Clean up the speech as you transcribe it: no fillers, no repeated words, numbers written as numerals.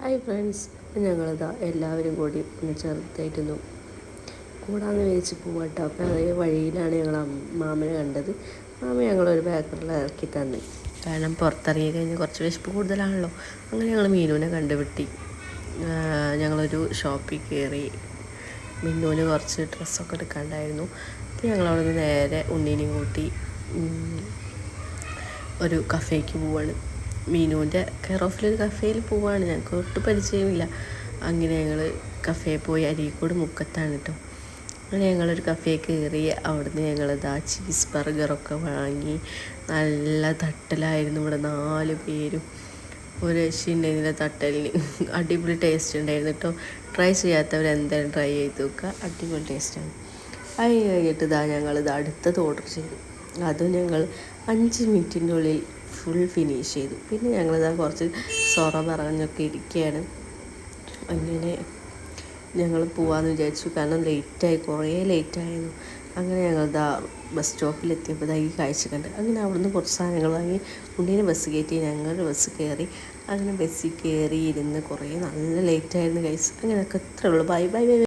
Hi friends, ഞങ്ങളിതാ എല്ലാവരും കൂടി ഒന്ന് ചെറുതായിട്ടൊന്നും കൂടാന്ന് വിചാരിച്ച് പോവാട്ടോ. അപ്പോൾ അതേ വഴിയിലാണ് ഞങ്ങൾ മാമനെ കണ്ടത്. മാമ ഞങ്ങളൊരു ബേക്കറിൽ ഇറക്കി തന്നു. കാരണം പുറത്തിറങ്ങി കഴിഞ്ഞ് കുറച്ച് വിശപ്പ് കൂടുതലാണല്ലോ. അങ്ങനെ ഞങ്ങൾ മീനുവിനെ കണ്ടുപിട്ടി. ഞങ്ങളൊരു ഷോപ്പിൽ കയറി. മിന്നുവിന് കുറച്ച് ഡ്രസ്സൊക്കെ എടുക്കാണ്ടായിരുന്നു. അപ്പോൾ ഞങ്ങളവിടെ നിന്ന് നേരെ ഉണ്ണീനെയും കൂട്ടി ഒരു കഫേക്ക് പോവാണ്. മീനുവിൻ്റെ കെയർ ഓഫിലൊരു കഫേയിൽ പോവാണ്. ഞങ്ങൾക്ക് ഒട്ടും പരിചയമില്ല. അങ്ങനെ ഞങ്ങൾ കഫേയിൽ പോയി. അരീക്കോട് മുക്കത്താണ് കേട്ടോ. അങ്ങനെ ഞങ്ങളൊരു കഫേ കയറി. അവിടുന്ന് ഞങ്ങളിതാ ചീസ് ബർഗറൊക്കെ വാങ്ങി. നല്ല തട്ടലായിരുന്നു. ഇവിടെ 4 പേരും ഒരു രക്ഷയുണ്ടായിരുന്നില്ല തട്ടലിന്. അടിപൊളി ടേസ്റ്റ് ഉണ്ടായിരുന്നു കേട്ടോ. ട്രൈ ചെയ്യാത്തവർ എന്തായാലും ട്രൈ ചെയ്ത് നോക്കുക. അടിപൊളി ടേസ്റ്റാണ്. അത് കഴിഞ്ഞിട്ട് ഞങ്ങളിത് അടുത്തത് ഓർഡർ ചെയ്തു. അതും ഞങ്ങൾ 5 മിനിറ്റിൻ്റെ ഉള്ളിൽ ഫുൾ ഫിനിഷ് ചെയ്തു. പിന്നെ ഞങ്ങളിതാ കുറച്ച് സൊറ പറഞ്ഞൊക്കെ ഇരിക്കുകയാണ്. അങ്ങനെ ഞങ്ങൾ പോവാമെന്ന് വിചാരിച്ചു. കാരണം ലേറ്റായി, കുറേ ലേറ്റായിരുന്നു. അങ്ങനെ ഞങ്ങളിതാ ബസ് സ്റ്റോപ്പിലെത്തിയപ്പോൾ ഈ കാഴ്ച കണ്ട്. അങ്ങനെ അവിടുന്ന് കുറച്ച് സാധനങ്ങൾ വാങ്ങി ഉണ്ണീനെ ബസ് കയറ്റി. ഞങ്ങൾ ബസ് കയറി. അങ്ങനെ ബസ്സിൽ കയറി ഇരുന്ന് കുറേ നല്ല ലേറ്റായിരുന്നു കഴിച്ച്. അങ്ങനെയൊക്കെ ഇത്രയേ ഉള്ളൂ. Bye bye bye.